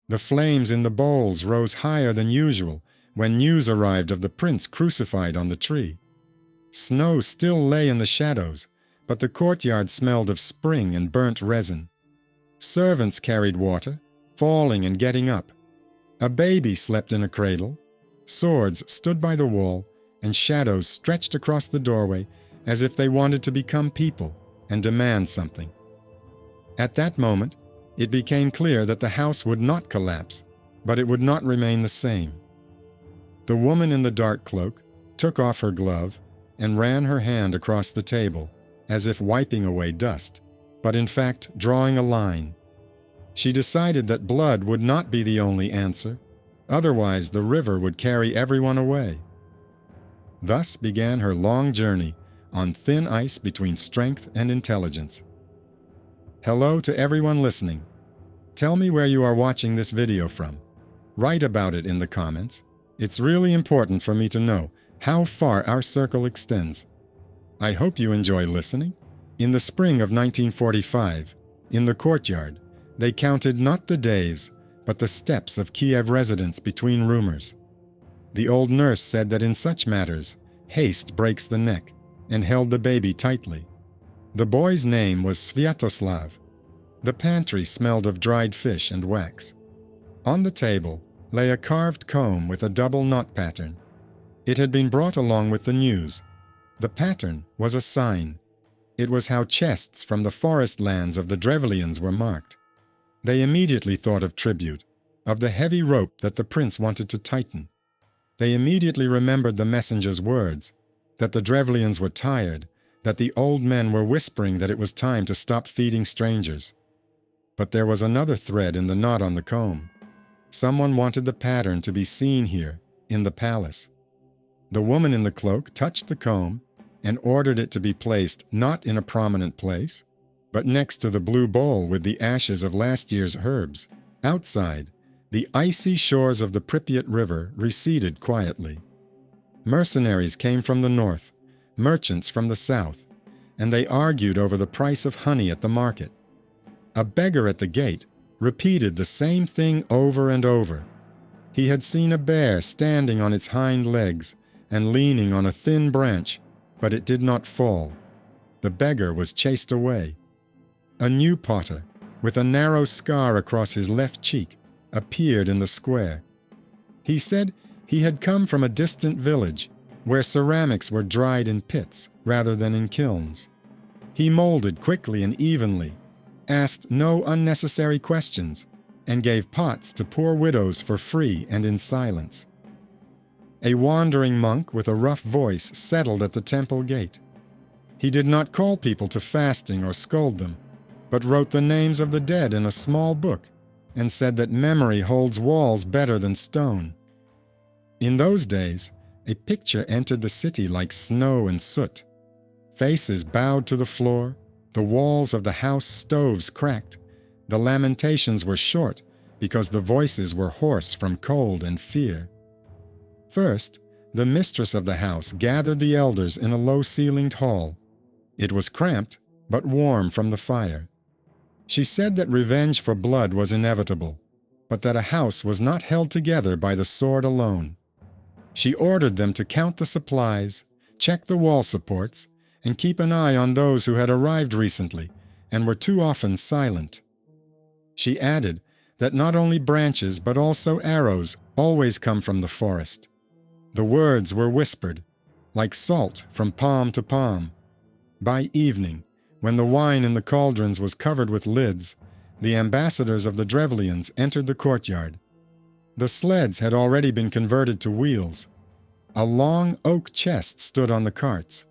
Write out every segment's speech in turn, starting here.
The flames in the bowls rose higher than usual when news arrived of the prince crucified on the tree. Snow still lay in the shadows, but the courtyard smelled of spring and burnt resin. Servants carried water, falling and getting up. A baby slept in a cradle. Swords stood by the wall, and shadows stretched across the doorway as if they wanted to become people and demand something. At that moment, it became clear that the house would not collapse, but it would not remain the same. The woman in the dark cloak took off her glove and ran her hand across the table, as if wiping away dust, but in fact drawing a line. She decided that blood would not be the only answer, otherwise the river would carry everyone away. Thus began her long journey on thin ice between strength and intelligence. Hello to everyone listening. Tell me where you are watching this video from. Write about it in the comments. It's really important for me to know how far our circle extends. I hope you enjoy listening. In the spring of 1945, in the courtyard, they counted not the days, but the steps of Kiev residents between rumors. The old nurse said that in such matters, haste breaks the neck, and held the baby tightly. The boy's name was Sviatoslav. The pantry smelled of dried fish and wax. On the table lay a carved comb with a double knot pattern. It had been brought along with the news. The pattern was a sign. It was how chests from the forest lands of the Drevlians were marked. They immediately thought of tribute, of the heavy rope that the prince wanted to tighten. They immediately remembered the messenger's words, that the Drevlians were tired, that the old men were whispering that it was time to stop feeding strangers. But there was another thread in the knot on the comb. Someone wanted the pattern to be seen here, in the palace. The woman in the cloak touched the comb and ordered it to be placed not in a prominent place, but next to the blue bowl with the ashes of last year's herbs. Outside, the icy shores of the Pripyat River receded quietly. Mercenaries came from the north, merchants from the south, and they argued over the price of honey at the market. A beggar at the gate repeated the same thing over and over. He had seen a bear standing on its hind legs and leaning on a thin branch, but it did not fall. The beggar was chased away. A new potter, with a narrow scar across his left cheek, appeared in the square. He said he had come from a distant village where ceramics were dried in pits rather than in kilns. He molded quickly and evenly, asked no unnecessary questions, and gave pots to poor widows for free and in silence. A wandering monk with a rough voice settled at the temple gate. He did not call people to fasting or scold them, but wrote the names of the dead in a small book and said that memory holds walls better than stone. In those days, a picture entered the city like snow and soot. Faces bowed to the floor, the walls of the house stoves cracked, the lamentations were short because the voices were hoarse from cold and fear. First, the mistress of the house gathered the elders in a low-ceilinged hall. It was cramped, but warm from the fire. She said that revenge for blood was inevitable, but that a house was not held together by the sword alone. She ordered them to count the supplies, check the wall supports, and keep an eye on those who had arrived recently and were too often silent. She added that not only branches but also arrows always come from the forest. The words were whispered, like salt from palm to palm. By evening, when the wine in the cauldrons was covered with lids, the ambassadors of the Drevlians entered the courtyard. The sleds had already been converted to wheels. A long oak chest stood on the carts.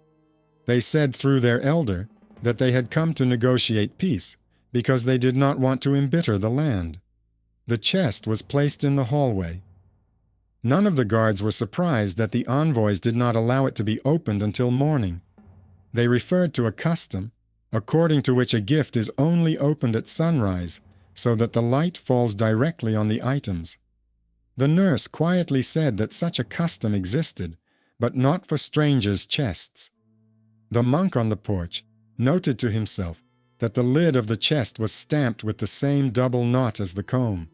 They said through their elder that they had come to negotiate peace because they did not want to embitter the land. The chest was placed in the hallway. None of the guards were surprised that the envoys did not allow it to be opened until morning. They referred to a custom according to which a gift is only opened at sunrise so that the light falls directly on the items. The nurse quietly said that such a custom existed, but not for strangers' chests. The monk on the porch noted to himself that the lid of the chest was stamped with the same double knot as the comb.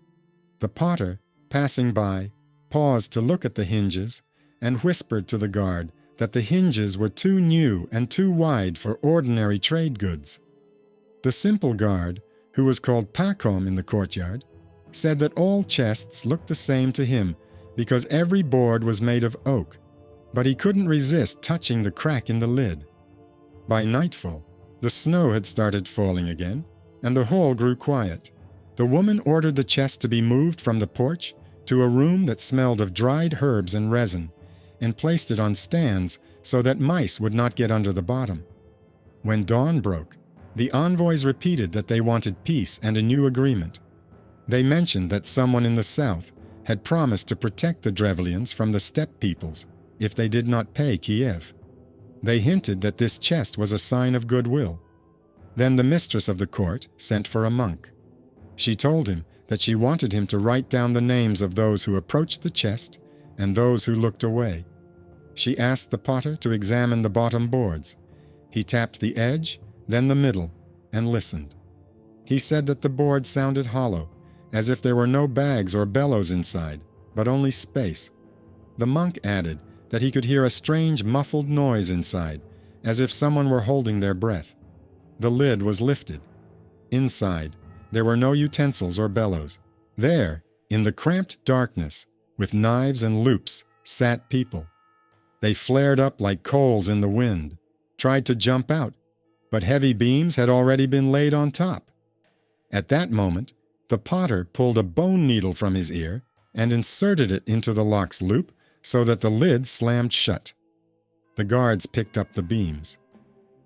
The potter, passing by, paused to look at the hinges and whispered to the guard that the hinges were too new and too wide for ordinary trade goods. The simple guard, who was called Pacom in the courtyard, said that all chests looked the same to him because every board was made of oak, but he couldn't resist touching the crack in the lid. By nightfall, the snow had started falling again, and the hall grew quiet. The woman ordered the chest to be moved from the porch to a room that smelled of dried herbs and resin, and placed it on stands so that mice would not get under the bottom. When dawn broke, the envoys repeated that they wanted peace and a new agreement. They mentioned that someone in the south had promised to protect the Drevlians from the steppe peoples if they did not pay Kiev. They hinted that this chest was a sign of goodwill. Then the mistress of the court sent for a monk. She told him that she wanted him to write down the names of those who approached the chest and those who looked away. She asked the potter to examine the bottom boards. He tapped the edge, then the middle, and listened. He said that the board sounded hollow, as if there were no bags or bellows inside, but only space. The monk added that he could hear a strange muffled noise inside, as if someone were holding their breath. The lid was lifted. Inside, there were no utensils or bellows. There, in the cramped darkness, with knives and loops, sat people. They flared up like coals in the wind, tried to jump out, but heavy beams had already been laid on top. At that moment, the potter pulled a bone needle from his ear and inserted it into the lock's loop so that the lid slammed shut. The guards picked up the beams.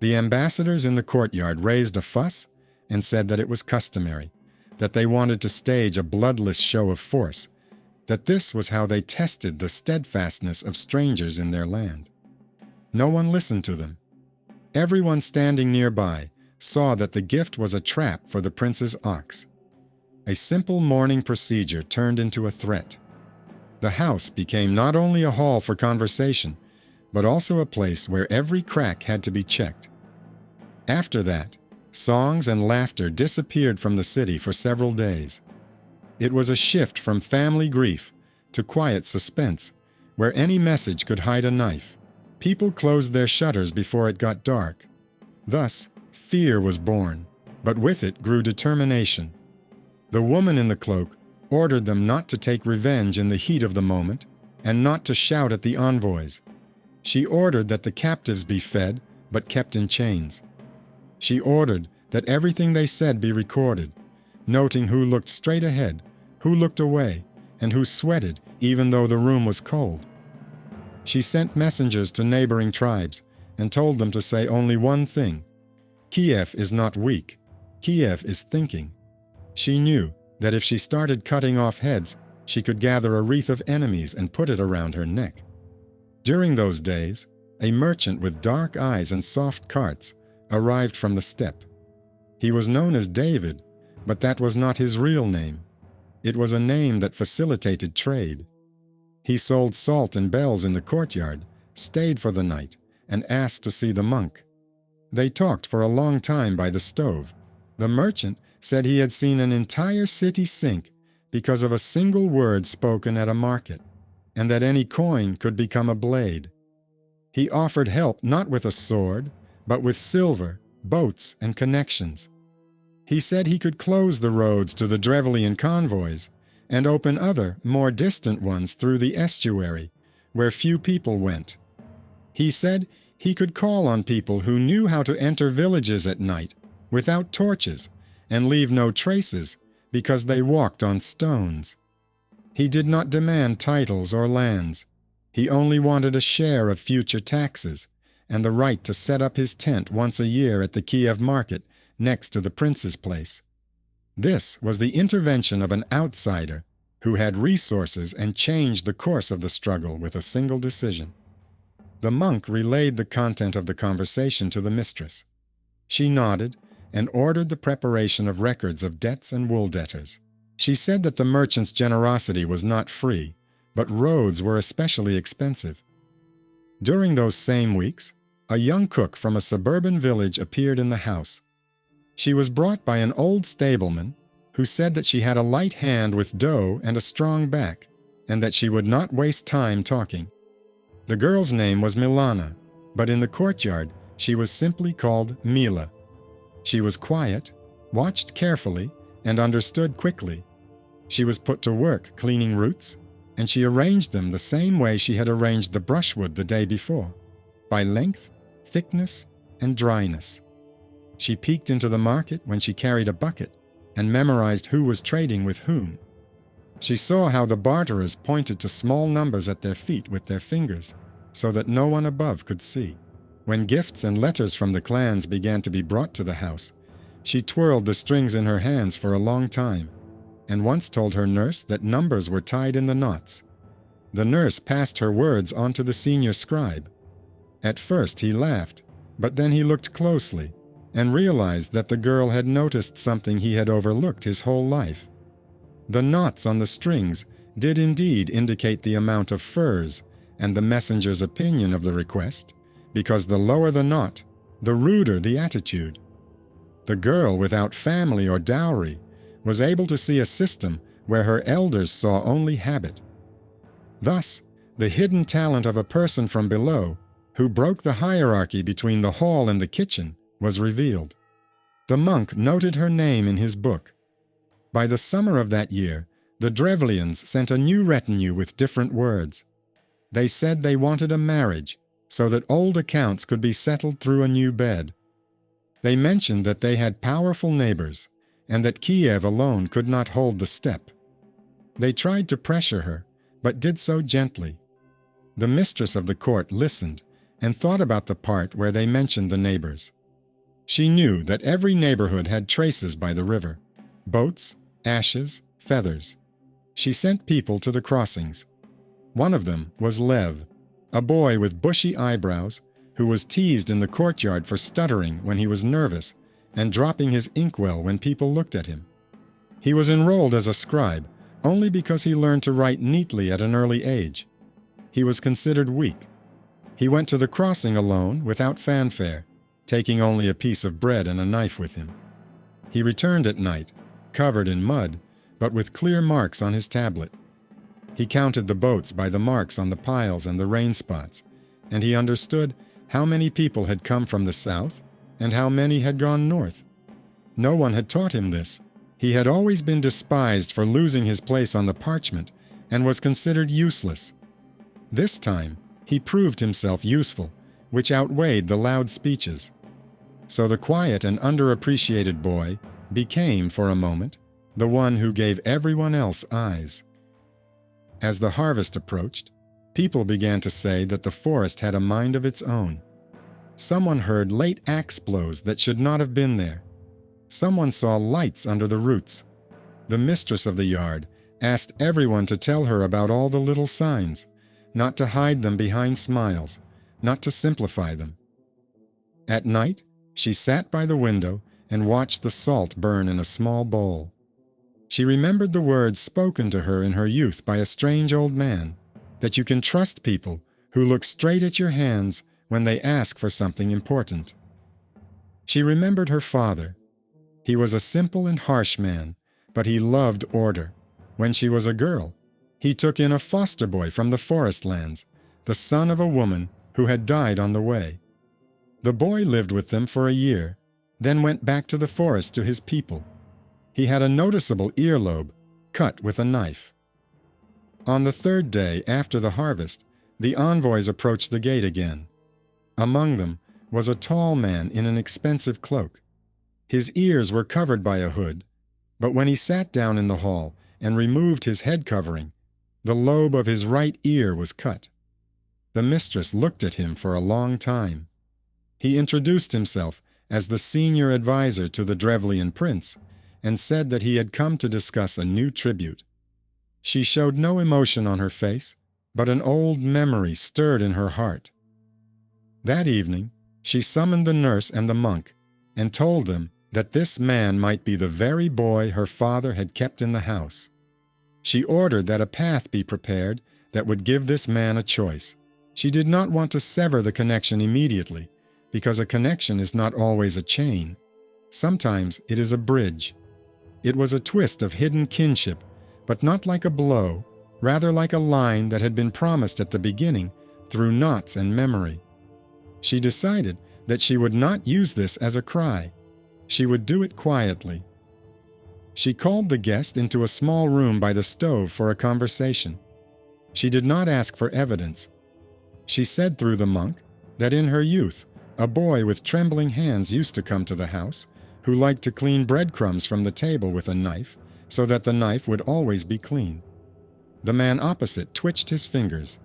The ambassadors in the courtyard raised a fuss and said that it was customary, that they wanted to stage a bloodless show of force, that this was how they tested the steadfastness of strangers in their land. No one listened to them. Everyone standing nearby saw that the gift was a trap for the prince's ox. A simple mourning procedure turned into a threat. The house became not only a hall for conversation, but also a place where every crack had to be checked. After that, songs and laughter disappeared from the city for several days. It was a shift from family grief to quiet suspense, where any message could hide a knife. People closed their shutters before it got dark. Thus, fear was born, but with it grew determination. The woman in the cloak ordered them not to take revenge in the heat of the moment and not to shout at the envoys. She ordered that the captives be fed, but kept in chains. She ordered that everything they said be recorded, noting who looked straight ahead, who looked away, and who sweated even though the room was cold. She sent messengers to neighboring tribes and told them to say only one thing: Kiev is not weak, Kiev is thinking. She knew that if she started cutting off heads, she could gather a wreath of enemies and put it around her neck. During those days, a merchant with dark eyes and soft carts arrived from the steppe. He was known as David, but that was not his real name. It was a name that facilitated trade. He sold salt and bells in the courtyard, stayed for the night, and asked to see the monk. They talked for a long time by the stove. The merchant said he had seen an entire city sink because of a single word spoken at a market, and that any coin could become a blade. He offered help not with a sword, but with silver, boats, and connections. He said he could close the roads to the Drevlian convoys and open other, more distant ones through the estuary, where few people went. He said he could call on people who knew how to enter villages at night without torches and leave no traces because they walked on stones. He did not demand titles or lands. He only wanted a share of future taxes and the right to set up his tent once a year at the Kiev market next to the prince's place. This was the intervention of an outsider who had resources and changed the course of the struggle with a single decision. The monk relayed the content of the conversation to the mistress. She nodded and ordered the preparation of records of debts and wool debtors. She said that the merchant's generosity was not free, but roads were especially expensive. During those same weeks, a young cook from a suburban village appeared in the house. She was brought by an old stableman who said that she had a light hand with dough and a strong back, and that she would not waste time talking. The girl's name was Milana, but in the courtyard she was simply called Mila. She was quiet, watched carefully, and understood quickly. She was put to work cleaning roots, and she arranged them the same way she had arranged the brushwood the day before, by length, thickness, and dryness. She peeked into the market when she carried a bucket and memorized who was trading with whom. She saw how the barterers pointed to small numbers at their feet with their fingers, so that no one above could see. When gifts and letters from the clans began to be brought to the house, she twirled the strings in her hands for a long time, and once told her nurse that numbers were tied in the knots. The nurse passed her words on to the senior scribe. At first he laughed, but then he looked closely and realized that the girl had noticed something he had overlooked his whole life. The knots on the strings did indeed indicate the amount of furs and the messenger's opinion of the request, because the lower the knot, the ruder the attitude. The girl without family or dowry was able to see a system where her elders saw only habit. Thus, the hidden talent of a person from below, who broke the hierarchy between the hall and the kitchen, was revealed. The monk noted her name in his book. By the summer of that year, the Drevlians sent a new retinue with different words. They said they wanted a marriage, so that old accounts could be settled through a new bed. They mentioned that they had powerful neighbors, and that Kiev alone could not hold the step. They tried to pressure her, but did so gently. The mistress of the court listened and thought about the part where they mentioned the neighbors. She knew that every neighborhood had traces by the river: boats, ashes, feathers. She sent people to the crossings. One of them was Lev, a boy with bushy eyebrows, who was teased in the courtyard for stuttering when he was nervous and dropping his inkwell when people looked at him. He was enrolled as a scribe only because he learned to write neatly at an early age. He was considered weak. He went to the crossing alone without fanfare, taking only a piece of bread and a knife with him. He returned at night, covered in mud, but with clear marks on his tablet. He counted the boats by the marks on the piles and the rain spots, and he understood how many people had come from the south and how many had gone north. No one had taught him this. He had always been despised for losing his place on the parchment and was considered useless. This time, he proved himself useful, which outweighed the loud speeches. So the quiet and underappreciated boy became, for a moment, the one who gave everyone else eyes. As the harvest approached, people began to say that the forest had a mind of its own. Someone heard late axe blows that should not have been there. Someone saw lights under the roots. The mistress of the yard asked everyone to tell her about all the little signs, not to hide them behind smiles, not to simplify them. At night, she sat by the window and watched the salt burn in a small bowl. She remembered the words spoken to her in her youth by a strange old man, that you can trust people who look straight at your hands when they ask for something important. She remembered her father. He was a simple and harsh man, but he loved order. When she was a girl, he took in a foster boy from the forest lands, the son of a woman who had died on the way. The boy lived with them for a year, then went back to the forest to his people. He had a noticeable earlobe, cut with a knife. On the third day after the harvest, the envoys approached the gate again. Among them was a tall man in an expensive cloak. His ears were covered by a hood, but when he sat down in the hall and removed his head covering, the lobe of his right ear was cut. The mistress looked at him for a long time. He introduced himself as the senior advisor to the Drevlian prince and said that he had come to discuss a new tribute. She showed no emotion on her face, but an old memory stirred in her heart. That evening, she summoned the nurse and the monk and told them that this man might be the very boy her father had kept in the house. She ordered that a path be prepared that would give this man a choice. She did not want to sever the connection immediately, because a connection is not always a chain. Sometimes it is a bridge. It was a twist of hidden kinship, but not like a blow, rather like a line that had been promised at the beginning through knots and memory. She decided that she would not use this as a cry. She would do it quietly. She called the guest into a small room by the stove for a conversation. She did not ask for evidence. She said through the monk that in her youth, a boy with trembling hands used to come to the house, who liked to clean breadcrumbs from the table with a knife, so that the knife would always be clean. The man opposite twitched his fingers.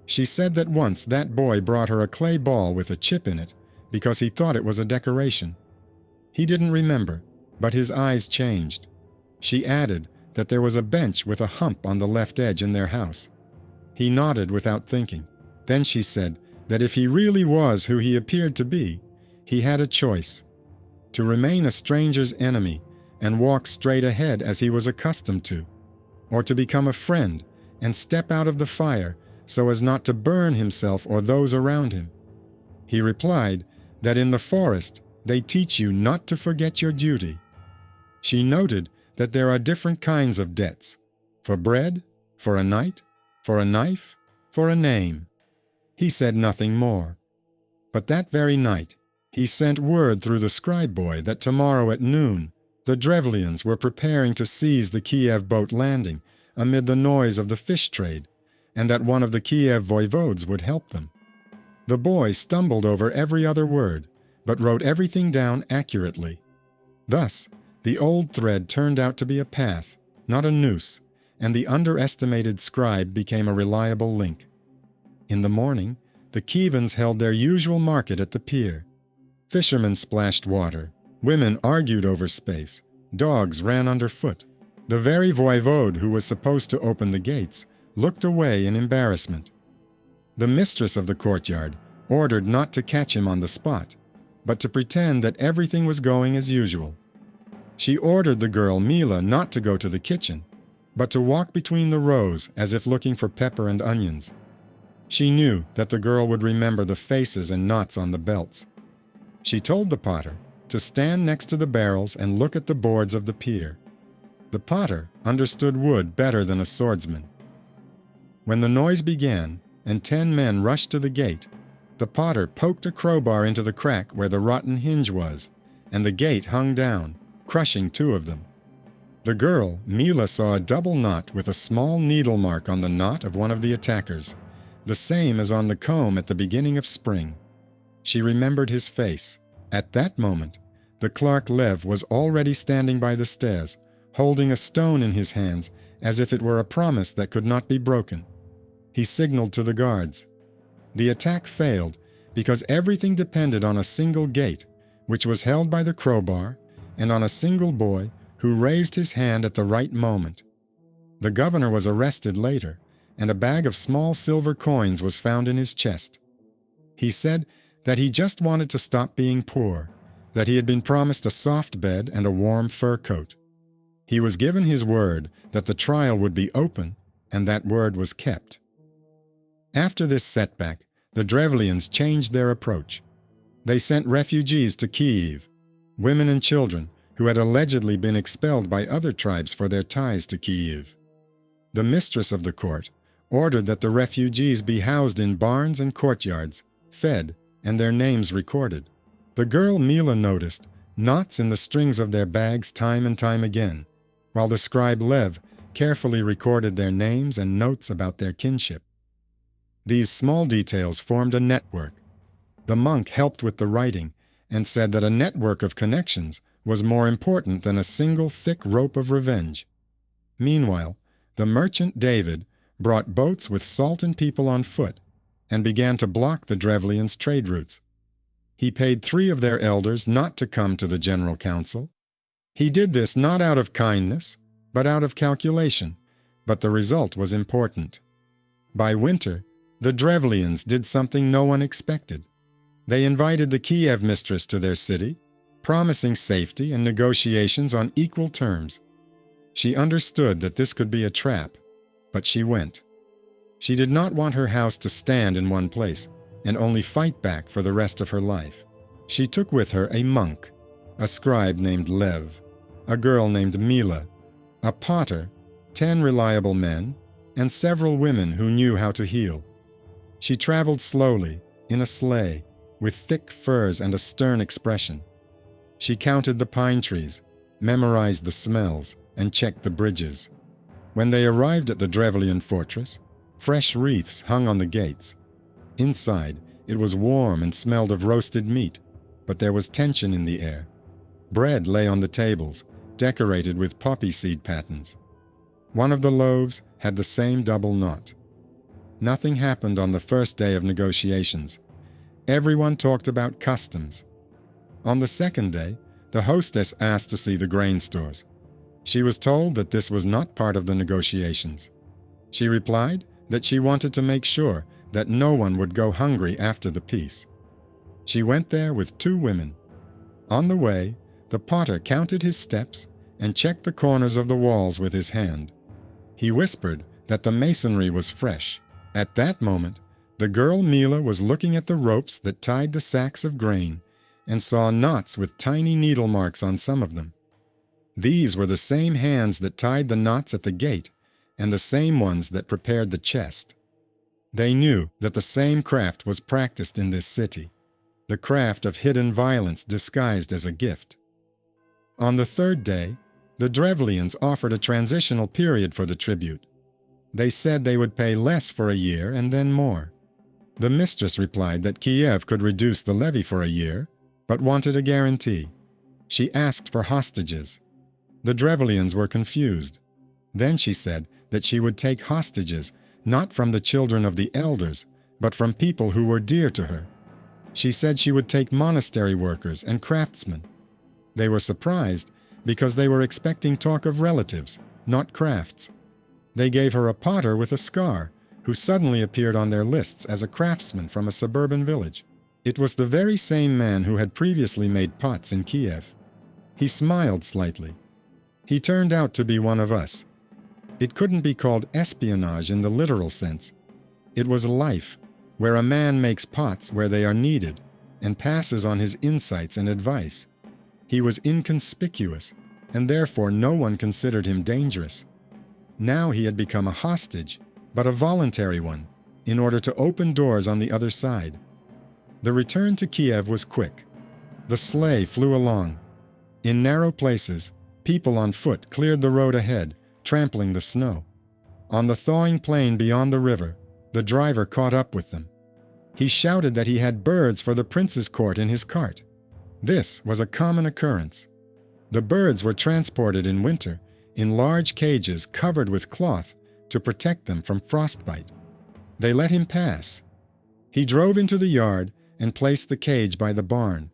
She said that once that boy brought her a clay ball with a chip in it because he thought it was a decoration. He didn't remember, but his eyes changed. She added that there was a bench with a hump on the left edge in their house. He nodded without thinking. Then she said that if he really was who he appeared to be, he had a choice: to remain a stranger's enemy and walk straight ahead as he was accustomed to, or to become a friend and step out of the fire so as not to burn himself or those around him. He replied that in the forest they teach you not to forget your duty. She noted that there are different kinds of debts: for bread, for a night, for a knife, for a name. He said nothing more. But that very night, he sent word through the scribe boy that tomorrow at noon, the Drevlians were preparing to seize the Kiev boat landing amid the noise of the fish trade, and that one of the Kiev voivodes would help them. The boy stumbled over every other word, but wrote everything down accurately. Thus, the old thread turned out to be a path, not a noose, and the underestimated scribe became a reliable link. In the morning, the Kievans held their usual market at the pier. Fishermen splashed water, women argued over space, dogs ran underfoot. The very voivode who was supposed to open the gates looked away in embarrassment. The mistress of the courtyard ordered not to catch him on the spot, but to pretend that everything was going as usual. She ordered the girl Mila not to go to the kitchen, but to walk between the rows as if looking for pepper and onions. She knew that the girl would remember the faces and knots on the belts. She told the potter to stand next to the barrels and look at the boards of the pier. The potter understood wood better than a swordsman. When the noise began and 10 men rushed to the gate, the potter poked a crowbar into the crack where the rotten hinge was, and the gate hung down, crushing 2 of them. The girl, Mila, saw a double knot with a small needle mark on the knot of one of the attackers, the same as on the comb at the beginning of spring. She remembered his face. At that moment, the clerk Lev was already standing by the stairs, holding a stone in his hands as if it were a promise that could not be broken. He signaled to the guards. The attack failed because everything depended on a single gate, which was held by the crowbar, and on a single boy who raised his hand at the right moment. The governor was arrested later, and a bag of small silver coins was found in his chest. He said that he just wanted to stop being poor, that he had been promised a soft bed and a warm fur coat. He was given his word that the trial would be open, and that word was kept. After this setback, the Drevlians changed their approach. They sent refugees to Kiev, women and children who had allegedly been expelled by other tribes for their ties to Kiev. The mistress of the court ordered that the refugees be housed in barns and courtyards, fed, and their names recorded. The girl Mila noticed knots in the strings of their bags time and time again, while the scribe Lev carefully recorded their names and notes about their kinship. These small details formed a network. The monk helped with the writing and said that a network of connections was more important than a single thick rope of revenge. Meanwhile, the merchant David brought boats with salt and people on foot and began to block the Drevlians' trade routes. He paid 3 of their elders not to come to the general council. He did this not out of kindness, but out of calculation, but the result was important. By winter, the Drevlians did something no one expected. They invited the Kiev mistress to their city, promising safety and negotiations on equal terms. She understood that this could be a trap, but she went. She did not want her house to stand in one place and only fight back for the rest of her life. She took with her a monk, a scribe named Lev. a girl named Mila, a potter, 10 reliable men, and several women who knew how to heal. She traveled slowly, in a sleigh, with thick furs and a stern expression. She counted the pine trees, memorized the smells, and checked the bridges. When they arrived at the Drevlian fortress, fresh wreaths hung on the gates. Inside, it was warm and smelled of roasted meat, but there was tension in the air. Bread lay on the tables, decorated with poppy seed patterns. One of the loaves had the same double knot. Nothing happened on the first day of negotiations. Everyone talked about customs. On the second day, the hostess asked to see the grain stores. She was told that this was not part of the negotiations. She replied that she wanted to make sure that no one would go hungry after the peace. She went there with 2 women. On the way, the potter counted his steps and checked the corners of the walls with his hand. He whispered that the masonry was fresh. At that moment, the girl Mila was looking at the ropes that tied the sacks of grain and saw knots with tiny needle marks on some of them. These were the same hands that tied the knots at the gate and the same ones that prepared the chest. They knew that the same craft was practiced in this city, the craft of hidden violence disguised as a gift. On the third day, the Drevlians offered a transitional period for the tribute. They said they would pay less for a year and then more. The mistress replied that Kiev could reduce the levy for a year, but wanted a guarantee. She asked for hostages. The Drevlians were confused. Then she said that she would take hostages not from the children of the elders, but from people who were dear to her. She said she would take monastery workers and craftsmen. They were surprised because they were expecting talk of relatives, not crafts. They gave her a potter with a scar, who suddenly appeared on their lists as a craftsman from a suburban village. It was the very same man who had previously made pots in Kiev. He smiled slightly. He turned out to be one of us. It couldn't be called espionage in the literal sense. It was life, where a man makes pots where they are needed and passes on his insights and advice. He was inconspicuous, and therefore no one considered him dangerous. Now he had become a hostage, but a voluntary one, in order to open doors on the other side. The return to Kiev was quick. The sleigh flew along. In narrow places, people on foot cleared the road ahead, trampling the snow. On the thawing plain beyond the river, the driver caught up with them. He shouted that he had birds for the prince's court in his cart. This was a common occurrence. The birds were transported in winter in large cages covered with cloth to protect them from frostbite. They let him pass. He drove into the yard and placed the cage by the barn.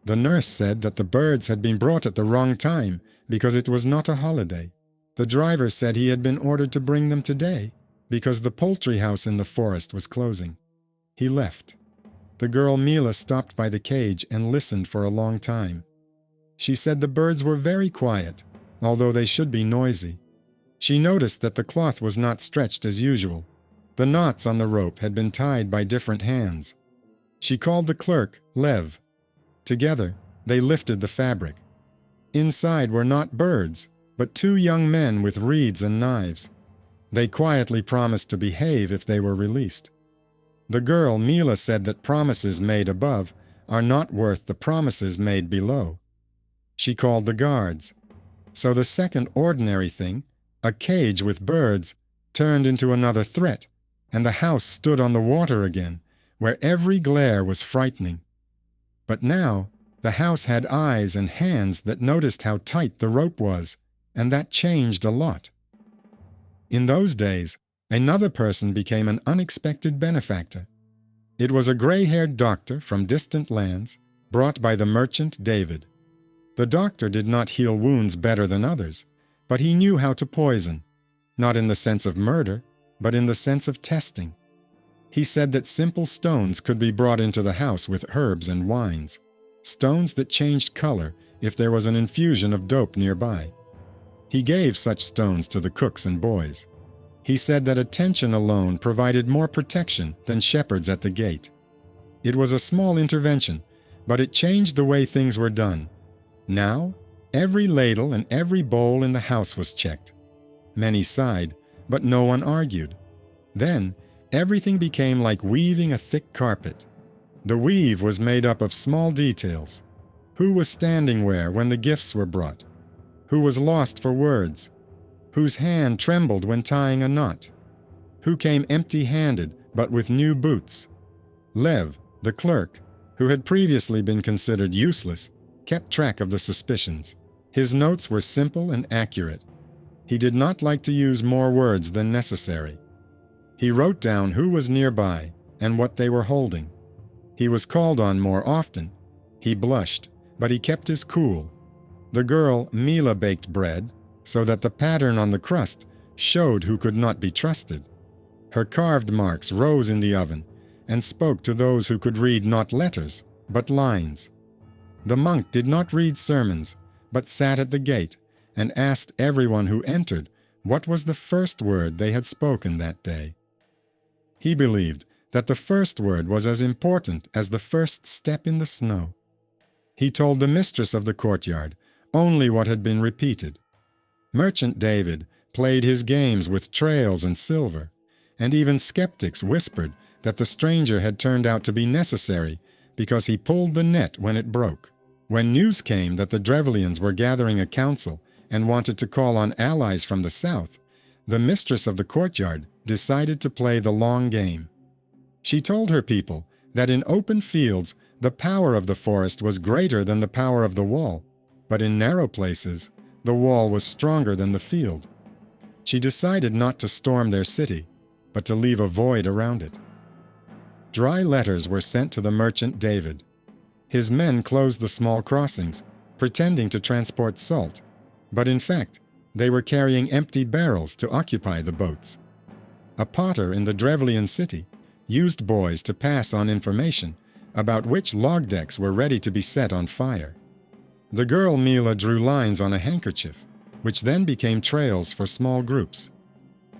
The nurse said that the birds had been brought at the wrong time because it was not a holiday. The driver said he had been ordered to bring them today because the poultry house in the forest was closing. He left. The girl Mila stopped by the cage and listened for a long time. She said the birds were very quiet, although they should be noisy. She noticed that the cloth was not stretched as usual. The knots on the rope had been tied by different hands. She called the clerk Lev. Together, they lifted the fabric. Inside were not birds, but 2 young men with reeds and knives. They quietly promised to behave if they were released. The girl Mila said that promises made above are not worth the promises made below. She called the guards. So the second ordinary thing, a cage with birds, turned into another threat, and the house stood on the water again, where every glare was frightening. But now the house had eyes and hands that noticed how tight the rope was, and that changed a lot. In those days, another person became an unexpected benefactor. It was a gray-haired doctor from distant lands, brought by the merchant David. The doctor did not heal wounds better than others, but he knew how to poison, not in the sense of murder, but in the sense of testing. He said that simple stones could be brought into the house with herbs and wines, stones that changed color if there was an infusion of dope nearby. He gave such stones to the cooks and boys. He said that attention alone provided more protection than shepherds at the gate. It was a small intervention, but it changed the way things were done. Now, Every ladle and every bowl in the house was checked. Many sighed, but no one argued. Then, everything became like weaving a thick carpet. The weave was made up of small details. Who was standing where when the gifts were brought? Who was lost for words? Whose hand trembled when tying a knot? Who came empty-handed but with new boots? Lev, the clerk, who had previously been considered useless, kept track of the suspicions. His notes were simple and accurate. He did not like to use more words than necessary. He wrote down who was nearby and what they were holding. He was called on more often. He blushed, but he kept his cool. The girl Mila baked bread, so that the pattern on the crust showed who could not be trusted. Her carved marks rose in the oven and spoke to those who could read not letters, but lines. The monk did not read sermons, but sat at the gate and asked everyone who entered what was the first word they had spoken that day. He believed that the first word was as important as the first step in the snow. He told the mistress of the courtyard only what had been repeated. Merchant David played his games with trails and silver, and even skeptics whispered that the stranger had turned out to be necessary because he pulled the net when it broke. When news came that the Drevlians were gathering a council and wanted to call on allies from the south, the mistress of the courtyard decided to play the long game. She told her people that in open fields the power of the forest was greater than the power of the wall, but in narrow places the wall was stronger than the field. She decided not to storm their city, but to leave a void around it. Dry letters were sent to the merchant David. His men closed the small crossings, pretending to transport salt, but in fact they were carrying empty barrels to occupy the boats. A potter in the Drevlian city used boys to pass on information about which log decks were ready to be set on fire. The girl Mila drew lines on a handkerchief, which then became trails for small groups.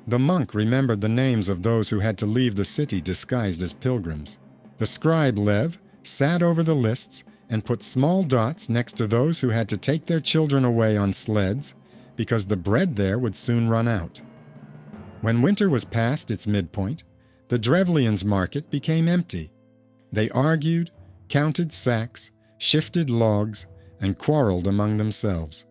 The monk remembered the names of those who had to leave the city disguised as pilgrims. The scribe Lev sat over the lists and put small dots next to those who had to take their children away on sleds because the bread there would soon run out. When winter was past its midpoint, the Drevlians' market became empty. They argued, counted sacks, shifted logs, and quarreled among themselves.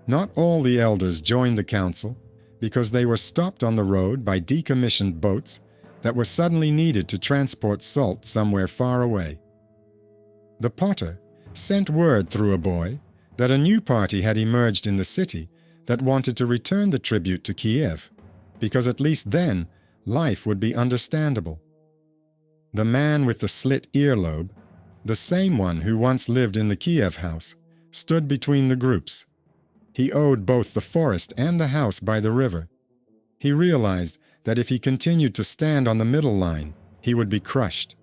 Not all the elders joined the council because they were stopped on the road by decommissioned boats that were suddenly needed to transport salt somewhere far away. The potter sent word through a boy that a new party had emerged in the city that wanted to return the tribute to Kiev, because at least then life would be understandable. The man with the slit earlobe, the same one who once lived in the Kiev house, stood between the groups. He owed both the forest and the house by the river. He realized that if he continued to stand on the middle line, he would be crushed.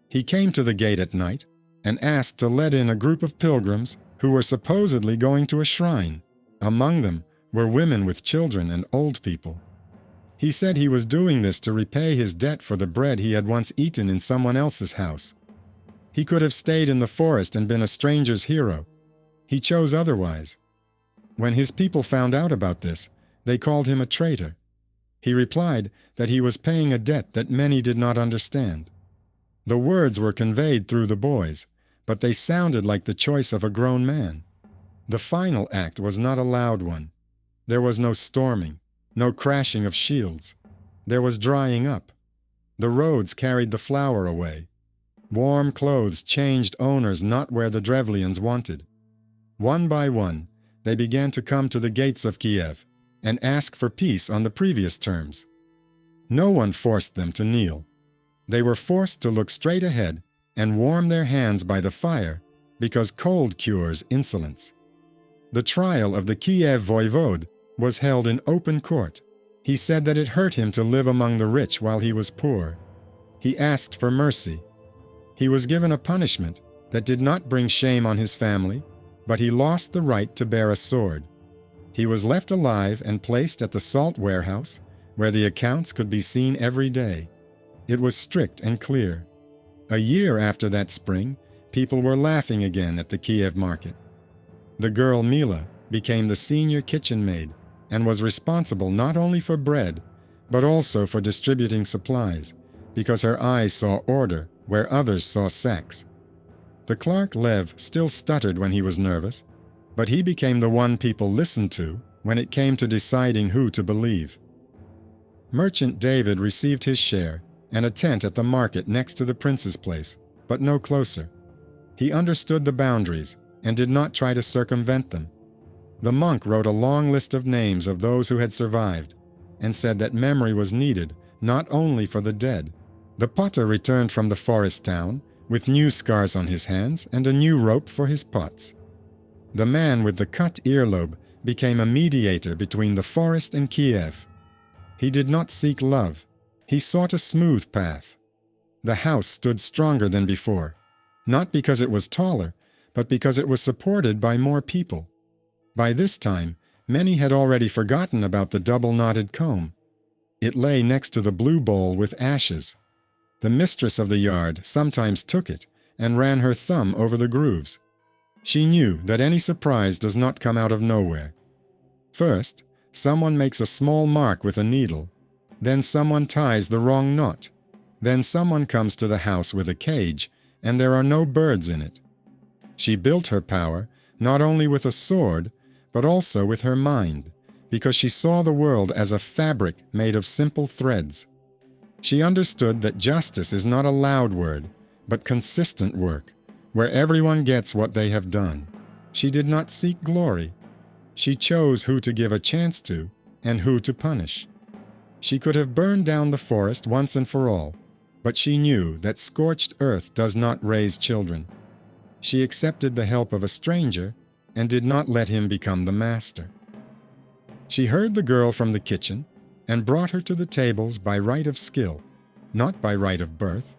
He came to the gate at night and asked to let in a group of pilgrims who were supposedly going to a shrine. Among them were women with children and old people. He said he was doing this to repay his debt for the bread he had once eaten in someone else's house. He could have stayed in the forest and been a stranger's hero. He chose otherwise. When his people found out about this, they called him a traitor. He replied that he was paying a debt that many did not understand. The words were conveyed through the boys, but they sounded like the choice of a grown man. The final act was not a loud one. There was no storming, no crashing of shields. There was drying up. The roads carried the flour away. Warm clothes changed owners not where the Drevlians wanted. One by one, they began to come to the gates of Kiev and ask for peace on the previous terms. No one forced them to kneel. They were forced to look straight ahead and warm their hands by the fire because cold cures insolence. The trial of the Kiev voivode was held in open court. He said that it hurt him to live among the rich while he was poor. He asked for mercy. He was given a punishment that did not bring shame on his family, but he lost the right to bear a sword. He was left alive and placed at the salt warehouse, where the accounts could be seen every day. It was strict and clear. A year after that spring, people were laughing again at the Kiev market. The girl Mila became the senior kitchen maid and was responsible not only for bread, but also for distributing supplies, because her eyes saw order where others saw sex. The clerk Lev still stuttered when he was nervous, but he became the one people listened to when it came to deciding who to believe. Merchant David received his share and a tent at the market next to the prince's place, but no closer. He understood the boundaries and did not try to circumvent them. The monk wrote a long list of names of those who had survived and said that memory was needed not only for the dead. The potter returned from the forest town with new scars on his hands and a new rope for his pots. The man with the cut earlobe became a mediator between the forest and Kiev. He did not seek love. He sought a smooth path. The house stood stronger than before, not because it was taller, but because it was supported by more people. By this time, many had already forgotten about the double-knotted comb. It lay next to the blue bowl with ashes. The mistress of the yard sometimes took it and ran her thumb over the grooves. She knew that any surprise does not come out of nowhere. First, someone makes a small mark with a needle. Then someone ties the wrong knot. Then someone comes to the house with a cage, and there are no birds in it. She built her power not only with a sword, but also with her mind, because she saw the world as a fabric made of simple threads. She understood that justice is not a loud word, but consistent work, where everyone gets what they have done. She did not seek glory. She chose who to give a chance to and who to punish. She could have burned down the forest once and for all, but she knew that scorched earth does not raise children. She accepted the help of a stranger and did not let him become the master. She heard the girl from the kitchen and brought her to the tables by right of skill, not by right of birth.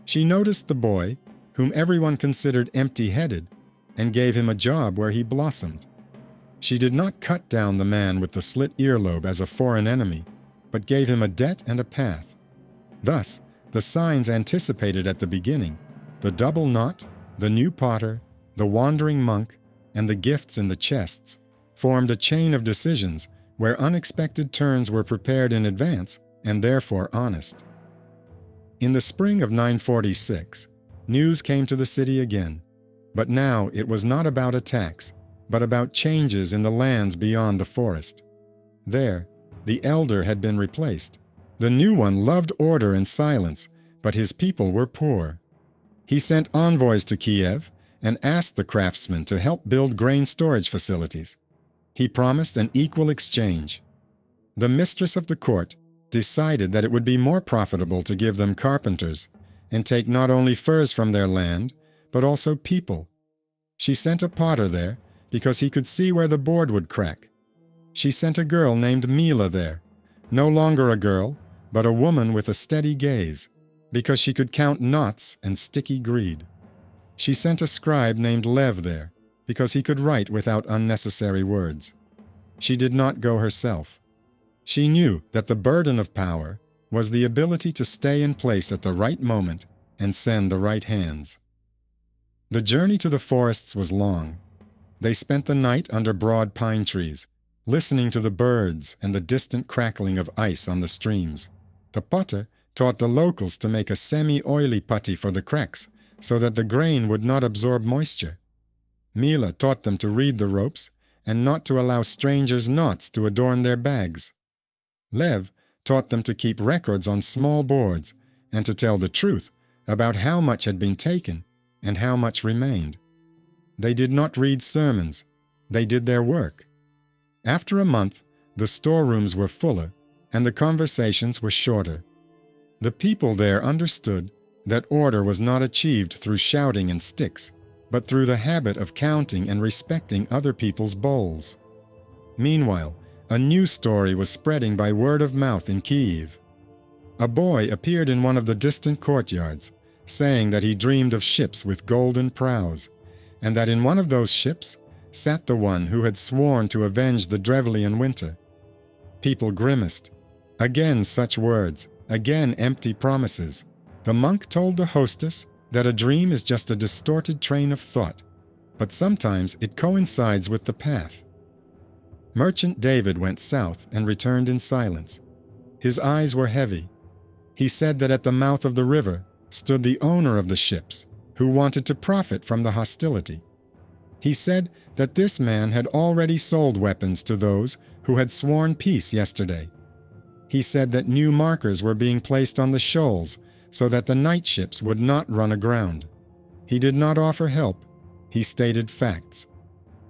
She noticed the boy, whom everyone considered empty-headed, and gave him a job where he blossomed. She did not cut down the man with the slit earlobe as a foreign enemy, but gave him a debt and a path. Thus, the signs anticipated at the beginning, the double knot, the new potter, the wandering monk, and the gifts in the chests, formed a chain of decisions where unexpected turns were prepared in advance and therefore honest. In the spring of 946, news came to the city again, but now it was not about attacks, but about changes in the lands beyond the forest. There, the elder had been replaced. The new one loved order and silence, but his people were poor. He sent envoys to Kiev and asked the craftsmen to help build grain storage facilities. He promised an equal exchange. The mistress of the court decided that it would be more profitable to give them carpenters and take not only furs from their land, but also people. She sent a potter there because he could see where the board would crack. She sent a girl named Mila there, no longer a girl, but a woman with a steady gaze, because she could count knots and sticky greed. She sent a scribe named Lev there, because he could write without unnecessary words. She did not go herself. She knew that the burden of power was the ability to stay in place at the right moment and send the right hands. The journey to the forests was long. They spent the night under broad pine trees, listening to the birds and the distant crackling of ice on the streams. The potter taught the locals to make a semi-oily putty for the cracks so that the grain would not absorb moisture. Mila taught them to read the ropes and not to allow strangers' knots to adorn their bags. Lev taught them to keep records on small boards and to tell the truth about how much had been taken and how much remained. They did not read sermons. They did their work. After a month, the storerooms were fuller and the conversations were shorter. The people there understood that order was not achieved through shouting and sticks, but through the habit of counting and respecting other people's bowls. Meanwhile, a new story was spreading by word of mouth in Kiev. A boy appeared in one of the distant courtyards, saying that he dreamed of ships with golden prows, and that in one of those ships sat the one who had sworn to avenge the Drevlian winter. People grimaced. Again such words, again empty promises. The monk told the hostess that a dream is just a distorted train of thought. but sometimes it coincides with the path. Merchant David went south and returned in silence. His eyes were heavy. He said that at the mouth of the river stood the owner of the ships, who wanted to profit from the hostility. He said that this man had already sold weapons to those who had sworn peace yesterday. He said that new markers were being placed on the shoals so that the night ships would not run aground. He did not offer help. He stated facts.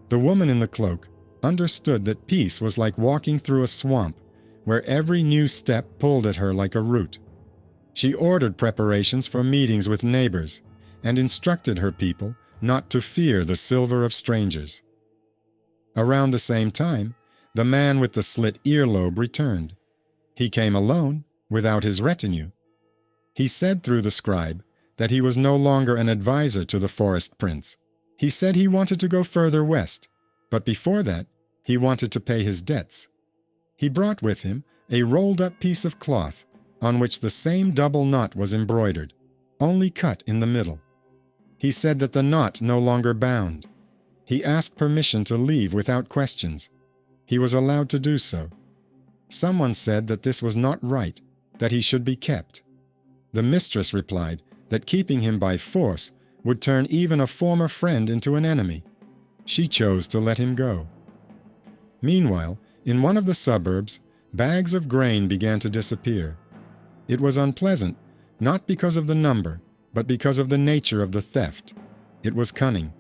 The woman in the cloak understood that peace was like walking through a swamp where every new step pulled at her like a root. She ordered preparations for meetings with neighbors and instructed her people not to fear the silver of strangers. Around the same time, the man with the slit earlobe returned. He came alone, without his retinue. He said through the scribe that he was no longer an advisor to the forest prince. He said he wanted to go further west, but before that, he wanted to pay his debts. He brought with him a rolled-up piece of cloth on which the same double knot was embroidered, only cut in the middle. He said that the knot no longer bound. He asked permission to leave without questions. He was allowed to do so. Someone said that this was not right, that he should be kept. The mistress replied that keeping him by force would turn even a former friend into an enemy. She chose to let him go. Meanwhile, in one of the suburbs, bags of grain began to disappear. It was unpleasant, not because of the number, but because of the nature of the theft. It was cunning.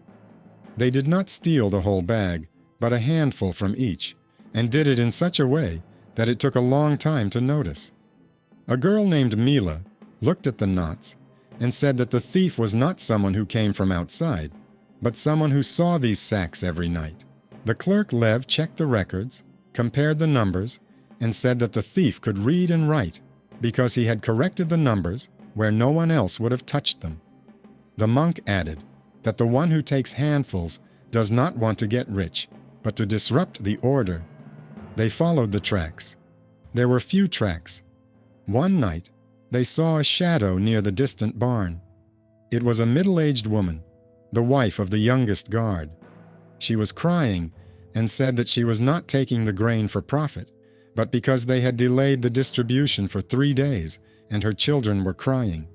They did not steal the whole bag, but a handful from each, and did it in such a way that it took a long time to notice. A girl named Mila looked at the knots and said that the thief was not someone who came from outside, but someone who saw these sacks every night. The clerk Lev checked the records, compared the numbers, and said that the thief could read and write because he had corrected the numbers where no one else would have touched them. The monk added that the one who takes handfuls does not want to get rich, but to disrupt the order. They followed the tracks. There were few tracks. One night, they saw a shadow near the distant barn. It was a middle-aged woman, the wife of the youngest guard. She was crying and said that she was not taking the grain for profit, but because they had delayed the distribution for 3 days and her children were crying.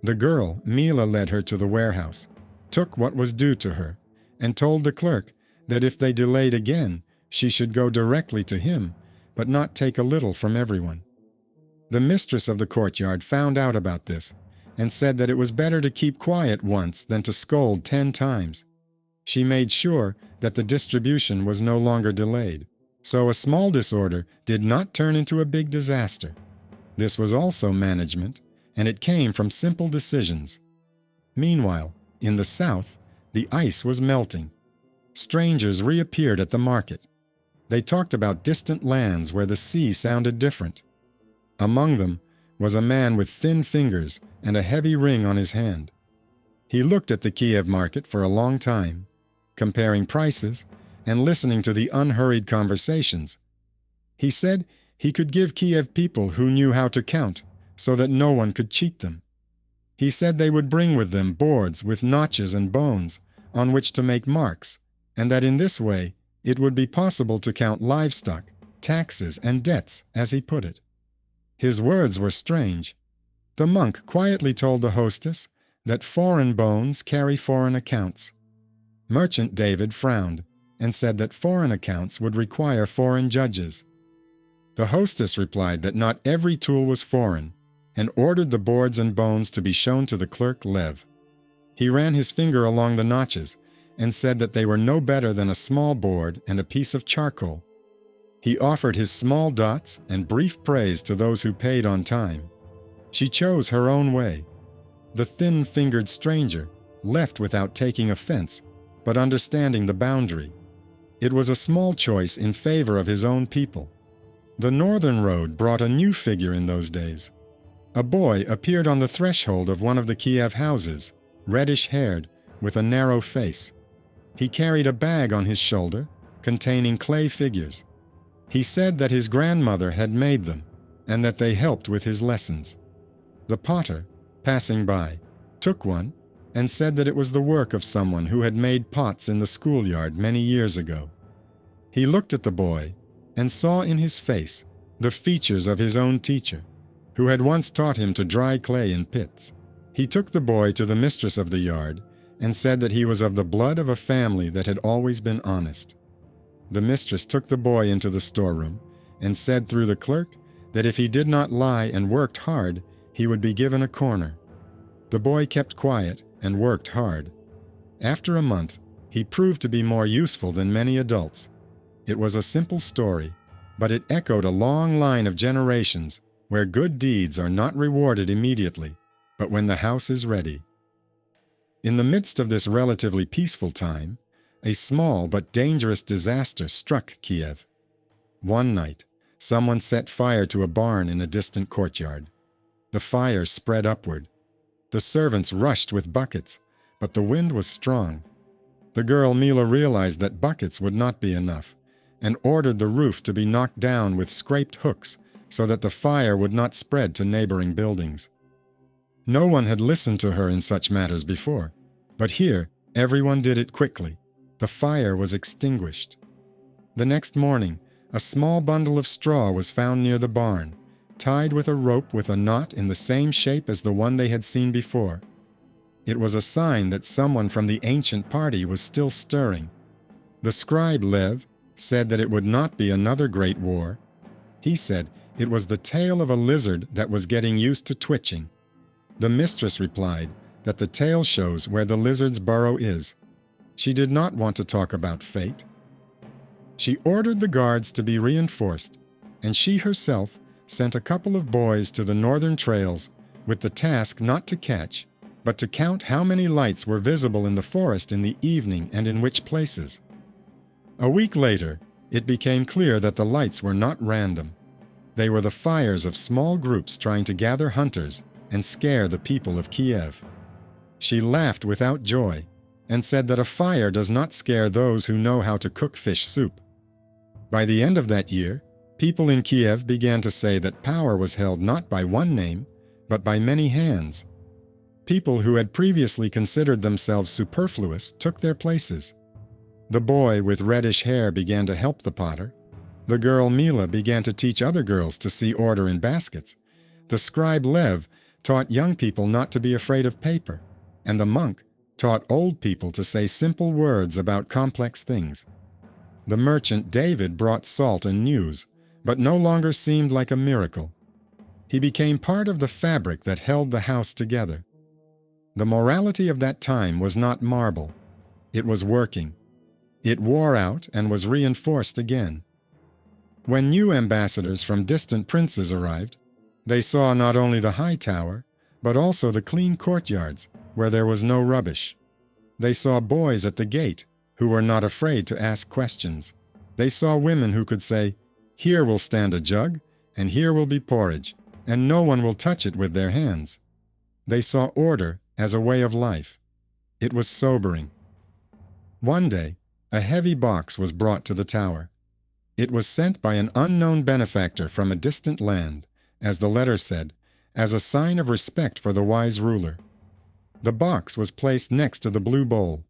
The girl, Mila, led her to the warehouse, took what was due to her, and told the clerk that if they delayed again, she should go directly to him, but not take a little from everyone. The mistress of the courtyard found out about this and said that it was better to keep quiet once than to scold 10 times. She made sure that the distribution was no longer delayed, so a small disorder did not turn into a big disaster. This was also management, and it came from simple decisions. Meanwhile, in the south, the ice was melting. Strangers reappeared at the market. They talked about distant lands where the sea sounded different. Among them was a man with thin fingers and a heavy ring on his hand. He looked at the Kiev market for a long time, comparing prices and listening to the unhurried conversations. He said he could give Kiev people who knew how to count so that no one could cheat them. He said they would bring with them boards with notches and bones on which to make marks, and that in this way it would be possible to count livestock, taxes, and debts, as he put it. His words were strange. The monk quietly told the hostess that foreign bones carry foreign accounts. Merchant David frowned and said that foreign accounts would require foreign judges. The hostess replied that not every tool was foreign and ordered the boards and bones to be shown to the clerk Lev. He ran his finger along the notches and said that they were no better than a small board and a piece of charcoal. He offered his small dots and brief praise to those who paid on time. She chose her own way. The thin-fingered stranger left without taking offense, but understanding the boundary. It was a small choice in favor of his own people. The northern road brought a new figure in those days. A boy appeared on the threshold of one of the Kiev houses, reddish-haired, with a narrow face. He carried a bag on his shoulder containing clay figures. He said that his grandmother had made them and that they helped with his lessons. The potter, passing by, took one and said that it was the work of someone who had made pots in the schoolyard many years ago. He looked at the boy and saw in his face the features of his own teacher, who had once taught him to dry clay in pits. He took the boy to the mistress of the yard and said that he was of the blood of a family that had always been honest. The mistress took the boy into the storeroom and said through the clerk that if he did not lie and worked hard, he would be given a corner. The boy kept quiet and worked hard. After a month, he proved to be more useful than many adults. It was a simple story, but it echoed a long line of generations where good deeds are not rewarded immediately, but when the house is ready. In the midst of this relatively peaceful time, a small but dangerous disaster struck Kiev. One night, someone set fire to a barn in a distant courtyard. The fire spread upward. The servants rushed with buckets, but the wind was strong. The girl Mila realized that buckets would not be enough, and ordered the roof to be knocked down with scraped hooks so that the fire would not spread to neighboring buildings. No one had listened to her in such matters before, but here everyone did it quickly. The fire was extinguished. The next morning, a small bundle of straw was found near the barn, tied with a rope with a knot in the same shape as the one they had seen before. It was a sign that someone from the ancient party was still stirring. The scribe Lev said that it would not be another great war. He said it was the tail of a lizard that was getting used to twitching. The mistress replied that the tail shows where the lizard's burrow is. She did not want to talk about fate. She ordered the guards to be reinforced, and she herself sent a couple of boys to the northern trails with the task not to catch, but to count how many lights were visible in the forest in the evening and in which places. A week later, it became clear that the lights were not random. They were the fires of small groups trying to gather hunters and scare the people of Kiev. She laughed without joy and said that a fire does not scare those who know how to cook fish soup. By the end of that year, people in Kiev began to say that power was held not by one name, but by many hands. People who had previously considered themselves superfluous took their places. The boy with reddish hair began to help the potter. The girl Mila began to teach other girls to see order in baskets. The scribe Lev taught young people not to be afraid of paper, and the monk taught old people to say simple words about complex things. The merchant David brought salt and news, but no longer seemed like a miracle. He became part of the fabric that held the house together. The morality of that time was not marble. It was working. It wore out and was reinforced again. When new ambassadors from distant princes arrived, they saw not only the high tower, but also the clean courtyards, where there was no rubbish. They saw boys at the gate who were not afraid to ask questions. They saw women who could say, "Here will stand a jug, and here will be porridge, and no one will touch it with their hands." They saw order as a way of life. It was sobering. One day, a heavy box was brought to the tower. It was sent by an unknown benefactor from a distant land, as the letter said, as a sign of respect for the wise ruler. The box was placed next to the blue bowl.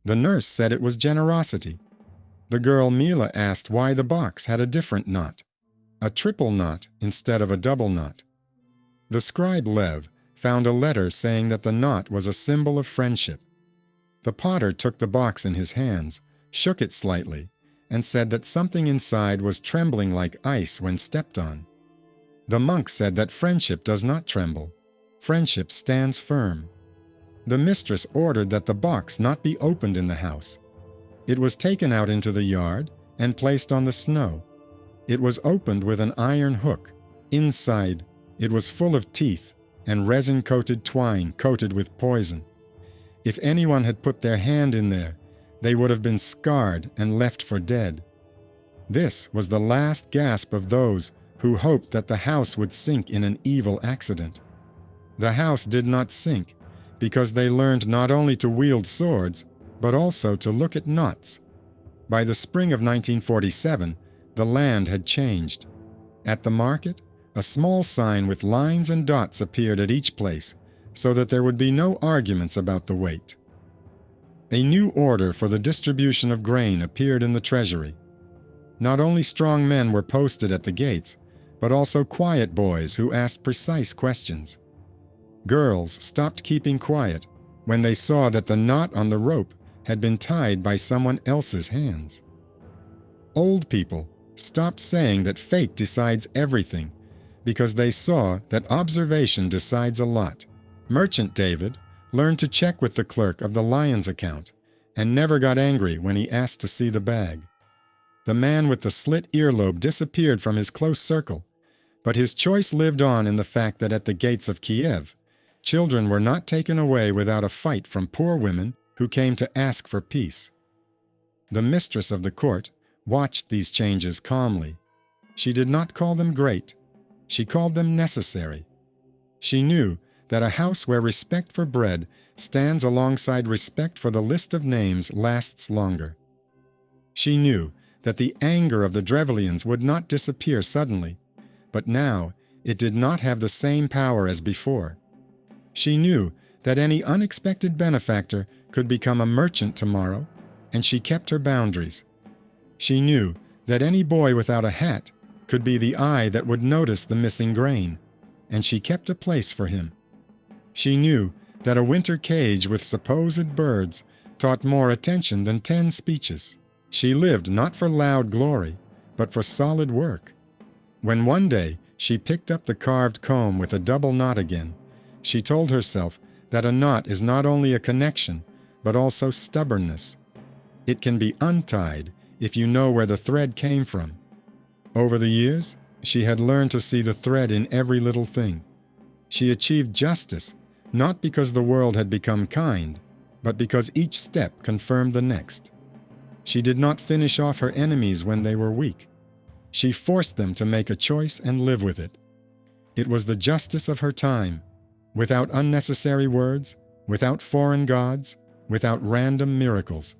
The nurse said it was generosity. The girl Mila asked why the box had a different knot, a triple knot instead of a double knot. The scribe Lev found a letter saying that the knot was a symbol of friendship. The potter took the box in his hands, shook it slightly, and said that something inside was trembling like ice when stepped on. The monk said that friendship does not tremble. Friendship stands firm. The mistress ordered that the box not be opened in the house. It was taken out into the yard and placed on the snow. It was opened with an iron hook. Inside, it was full of teeth and resin-coated twine coated with poison. If anyone had put their hand in there, they would have been scarred and left for dead. This was the last gasp of those who hoped that the house would sink in an evil accident. The house did not sink because they learned not only to wield swords, but also to look at knots. By the spring of 1947, the land had changed. At the market, a small sign with lines and dots appeared at each place, so that there would be no arguments about the weight. A new order for the distribution of grain appeared in the treasury. Not only strong men were posted at the gates, but also quiet boys who asked precise questions. Girls stopped keeping quiet when they saw that the knot on the rope had been tied by someone else's hands. Old people stopped saying that fate decides everything because they saw that observation decides a lot. Merchant David learned to check with the clerk of the lion's account and never got angry when he asked to see the bag. The man with the slit earlobe disappeared from his close circle, but his choice lived on in the fact that at the gates of Kiev, children were not taken away without a fight from poor women who came to ask for peace. The mistress of the court watched these changes calmly. She did not call them great. She called them necessary. She knew that a house where respect for bread stands alongside respect for the list of names lasts longer. She knew that the anger of the Drevlians would not disappear suddenly, but now it did not have the same power as before. She knew that any unexpected benefactor could become a merchant tomorrow, and she kept her boundaries. She knew that any boy without a hat could be the eye that would notice the missing grain, and she kept a place for him. She knew that a winter cage with supposed birds taught more attention than 10 speeches. She lived not for loud glory, but for solid work. When one day she picked up the carved comb with a double knot again, she told herself that a knot is not only a connection, but also stubbornness. It can be untied if you know where the thread came from. Over the years, she had learned to see the thread in every little thing. She achieved justice, not because the world had become kind, but because each step confirmed the next. She did not finish off her enemies when they were weak. She forced them to make a choice and live with it. It was the justice of her time, without unnecessary words, without foreign gods, without random miracles.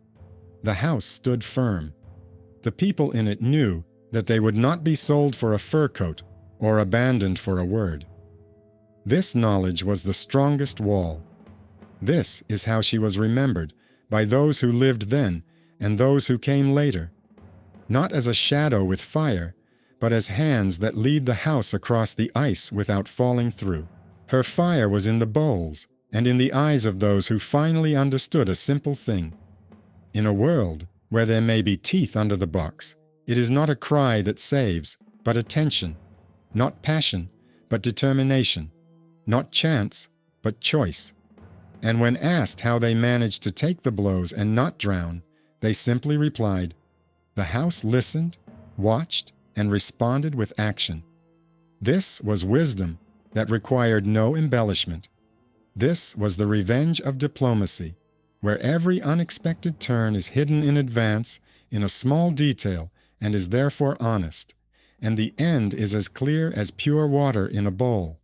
The house stood firm. The people in it knew that they would not be sold for a fur coat or abandoned for a word. This knowledge was the strongest wall. This is how she was remembered by those who lived then and those who came later, not as a shadow with fire, but as hands that lead the house across the ice without falling through. Her fire was in the bowls and in the eyes of those who finally understood a simple thing. In a world where there may be teeth under the box, it is not a cry that saves, but attention, not passion, but determination, not chance, but choice. And when asked how they managed to take the blows and not drown, they simply replied, "The house listened, watched, and responded with action." This was wisdom that required no embellishment. This was the revenge of diplomacy, where every unexpected turn is hidden in advance in a small detail and is therefore honest, and the end is as clear as pure water in a bowl.